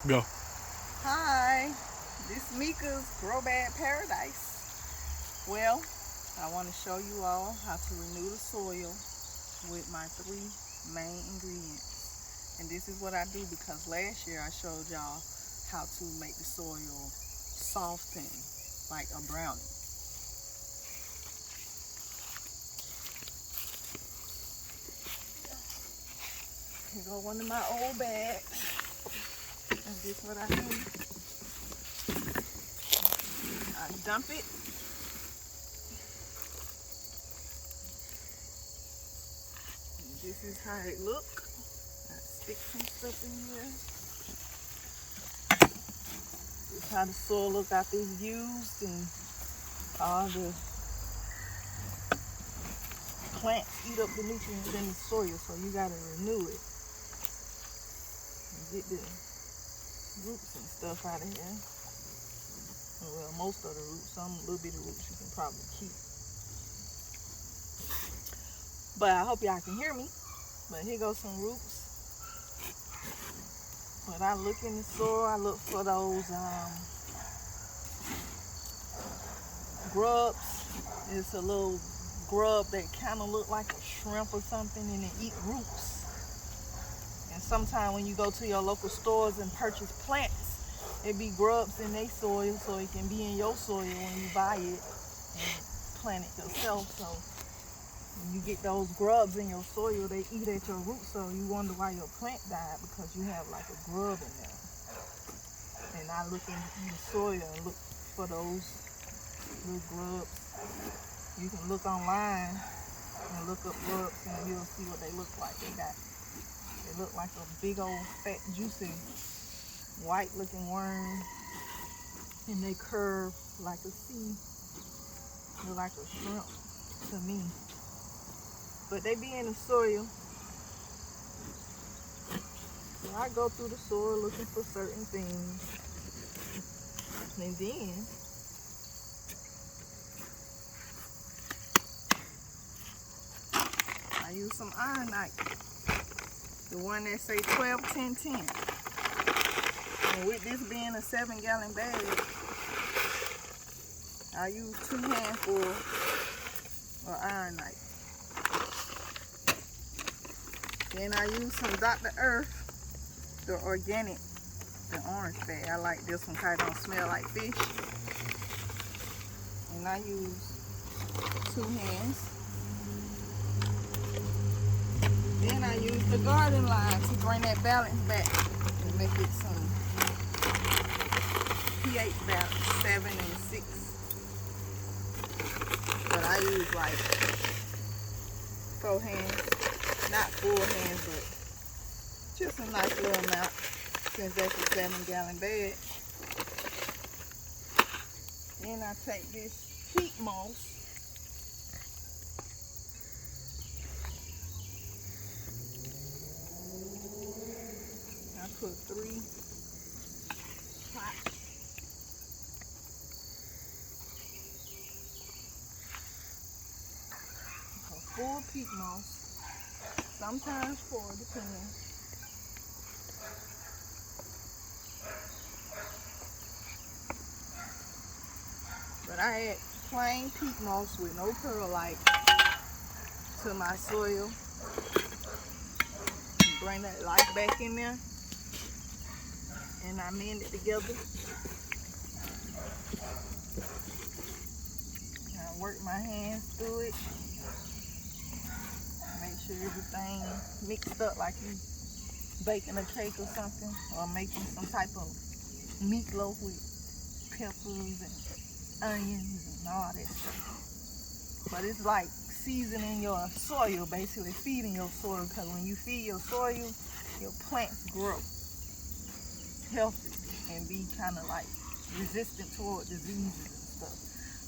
Go. Hi, this is Mika's Grow Bag Paradise. Well, I want to show you all how to renew the soil with my three main ingredients. And this is what I do because last year I showed y'all how to make the soil soft and like a brownie. Here go one of my old bags. And this is what I do. I dump it. And this is how it look. I stick some stuff in here. This is how the soil look after it's used, and all the plants eat up the nutrients in the soil, so you gotta renew it and get the roots and stuff out of here. Well, most of the roots, some little bit of roots you can probably keep. But I hope y'all can hear me. But here goes some roots. When I look in the soil, I look for those grubs. It's a little grub that kind of look like a shrimp or something, and it eat roots. And sometimes when you go to your local stores and purchase plants, it be grubs in their soil, so it can be in your soil when you buy it and plant it yourself. So when you get those grubs in your soil, they eat at your root, so you wonder why your plant died, because you have like a grub in there. And I look in the soil and look for those little grubs. You can look online and look up grubs and you'll see what they look like. They look like a big old fat juicy white looking worm, and they curve like a sea. Look like a shrimp to me. But they be in the soil. So I go through the soil looking for certain things. And then I use some ironite. The one that say 12, 10, 10. And with this being a 7-gallon bag, I use 2 handfuls of ironite. Then I use some Dr. Earth, the organic, the orange bag. I like this one because it don't smell like fish. And I use 2 hands. Then I use the garden line to bring that balance back and make it some pH balance, 7 and 6. But I use like 4 hands, not full hands, but just a nice little amount since that's a 7-gallon bag. Then I take this peat moss. I put 3 pots. A full peat moss. Sometimes 4, depending. But I add plain peat moss with no perlite to my soil. Bring that life back in there. And I mend it together. I work my hands through it. Make sure everything mixed up like you baking a cake or something, or making some type of meatloaf with peppers and onions and all that stuff. But it's like seasoning your soil, basically feeding your soil, because when you feed your soil, your plants grow healthy and be kind of like resistant toward diseases and stuff.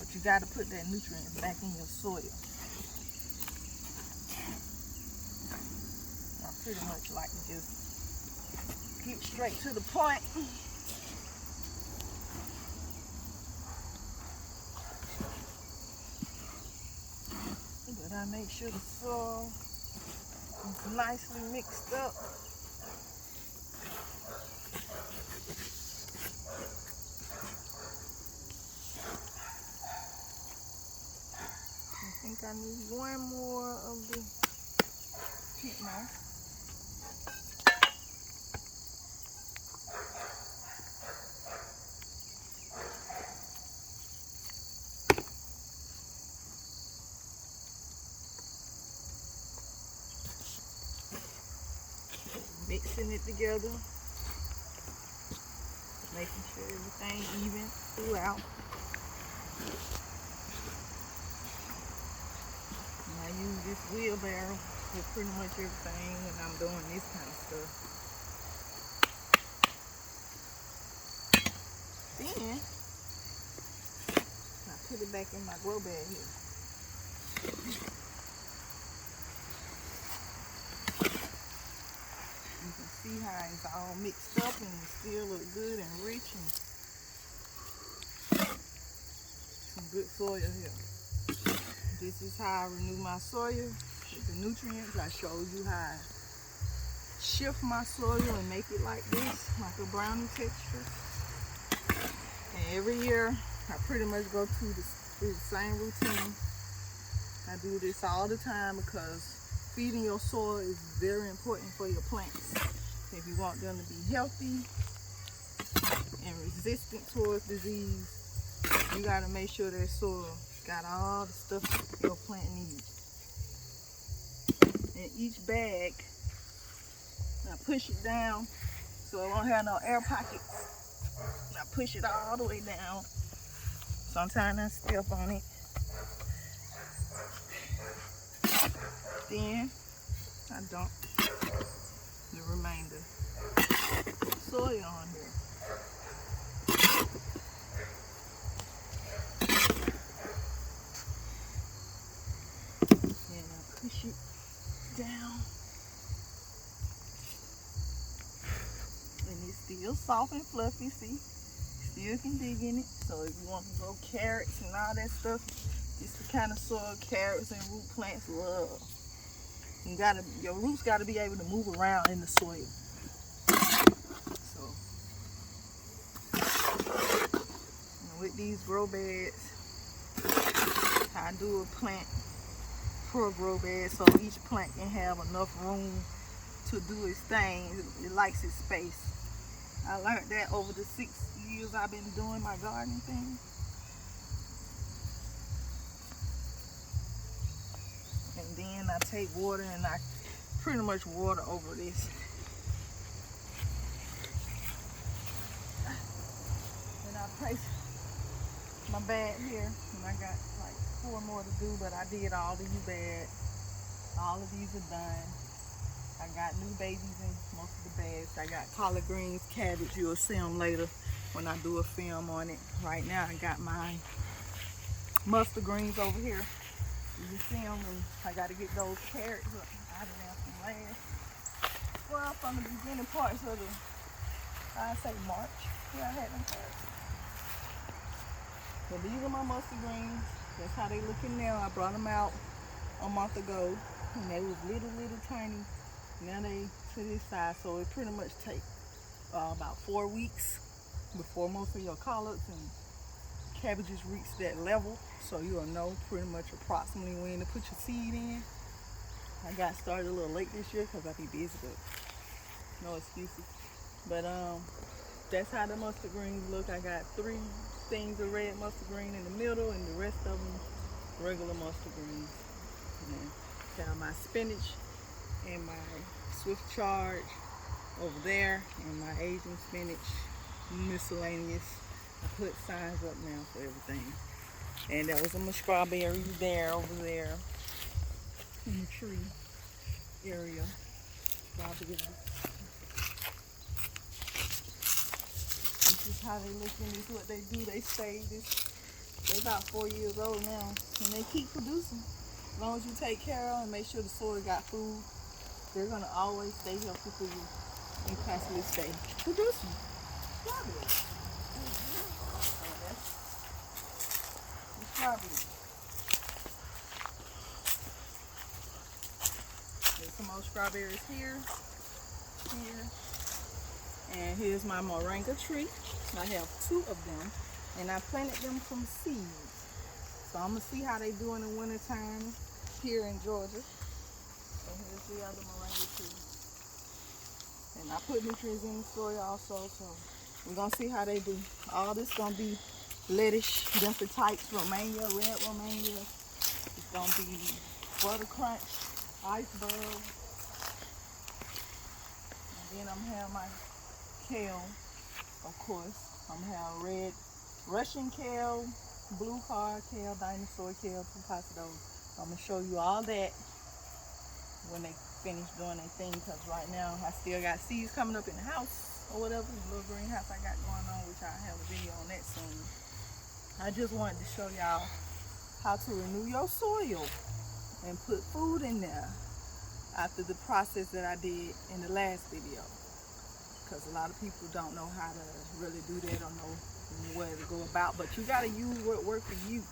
But you got to put that nutrients back in your soil. I pretty much like to just get straight to the point. But I make sure the soil is nicely mixed up. need one more of the pink moss. Mixing it together, making sure everything even throughout. And I use this wheelbarrow for pretty much everything when I'm doing this kind of stuff. Then I put it back in my grow bag here. You can see how it's all mixed up and it still look good and rich, and some good soil here. This is how I renew my soil with the nutrients. I showed you how I shift my soil and make it like this, like a brownie texture. And every year I pretty much go through the same routine. I do this all the time because feeding your soil is very important for your plants. If you want them to be healthy and resistant towards disease, you gotta make sure that soil got all the stuff your plant needs. In each bag, I push it down so it won't have no air pockets. I push it all the way down. Sometimes I step on it. Then I dump the remainder soil on here. And I push it down. And it's still soft and fluffy, see? Still can dig in it. So if you want to grow carrots and all that stuff, it's the kind of soil carrots and root plants love. Your roots gotta be able to move around in the soil. So with these grow beds, I do a plant per grow bed so each plant can have enough room to do its thing. It likes its space. I learned that over the 6 years I've been doing my gardening thing. And then I take water and I pretty much water over this. And I place my bag here, and I got like 4 more to do, but I did all these bags. All of these are done. I got new babies in most of the bags. I got collard greens, cabbage. You'll see them later when I do a film on it. Right now I got my mustard greens over here. You can see them, and I got to get those carrots up out of there from last. Well, from the beginning parts of the, I'd say March, where I had them carrots. So these are my mustard greens. That's how they looking now. I brought them out a month ago, and they was little tiny. Now they to this size, so it pretty much take about 4 weeks before most of your collards and cabbages reach that level, so you'll know pretty much approximately when to put your seed in. I got started a little late this year because I be busy, but no excuses. But that's how the mustard greens look. I got 3 things of red mustard green in the middle, and the rest of them regular mustard greens. And got my spinach and my Swift Charge over there, and my Asian spinach miscellaneous. I put signs up now for everything. And there was some strawberries there, over there in the tree area. Strawberries. This is how they look, and this is what they do. They stay they about 4 years old now, and they keep producing. As long as you take care of and make sure the soil got food, they're gonna always stay healthy for you and constantly stay producing. Strawberries. Strawberries. There's some more strawberries here, and here's my moringa tree. I have 2 of them, and I planted them from seeds. So I'm gonna see how they do in the winter time. here in Georgia. And here's the other moringa tree. And I put nutrients in the soil also, so we're gonna see how they do. All this gonna be lettuce, different types, Romania, red Romania. It's gonna be butter crunch, iceberg. And then I'm gonna have my kale, of course. I'm gonna have red Russian kale, blue card kale, dinosaur kale, 2 pots of those. I'm gonna show you all that when they finish doing their thing, because right now I still got seeds coming up in the house or whatever, the little greenhouse I got going on, which I'll have a video on that soon. I just wanted to show y'all how to renew your soil and put food in there after the process that I did in the last video, because a lot of people don't know how to really do that or know where to go about, but you got to use what works for you.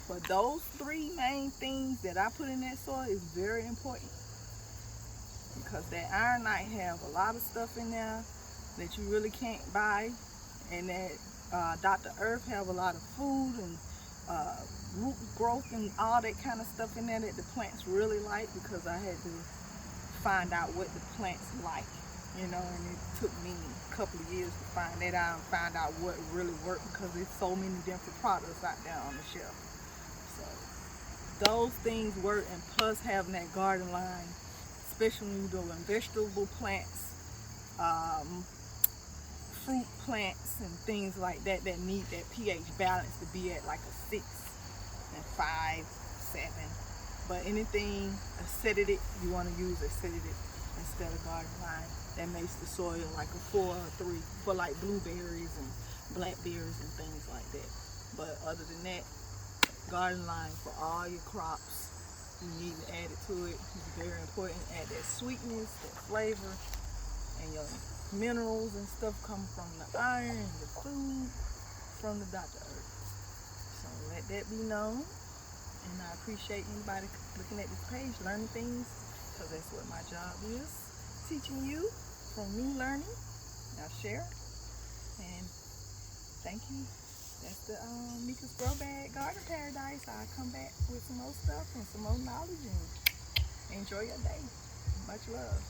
But those 3 main things that I put in that soil is very important, because that ironite have a lot of stuff in there that you really can't buy, and that Dr. Earth have a lot of food and root growth and all that kind of stuff in there that the plants really like, because I had to find out what the plants like, you know, and it took me a couple of years to find that out and find out what really worked, because there's so many different products out there on the shelf. So those things work, and plus having that garden line, especially when you're doing vegetable plants, fruit plants and things like that that need that pH balance to be at like a 6 and 5, 7. But anything acidic, you want to use acidic instead of garden line. That makes the soil like a 4 or 3 for like blueberries and blackberries and things like that. But other than that, garden line for all your crops. You need to add it to it. It's very important. Add that sweetness, that flavor, and your minerals and stuff come from the iron and the food from the Dr. Earth. So let that be known. And I appreciate anybody looking at this page, learning things, because that's what my job is. Teaching you from me learning. Now share. And thank you. That's the Mika's Grow Bag Garden Paradise. I'll come back with some more stuff and some more knowledge, and enjoy your day. Much love.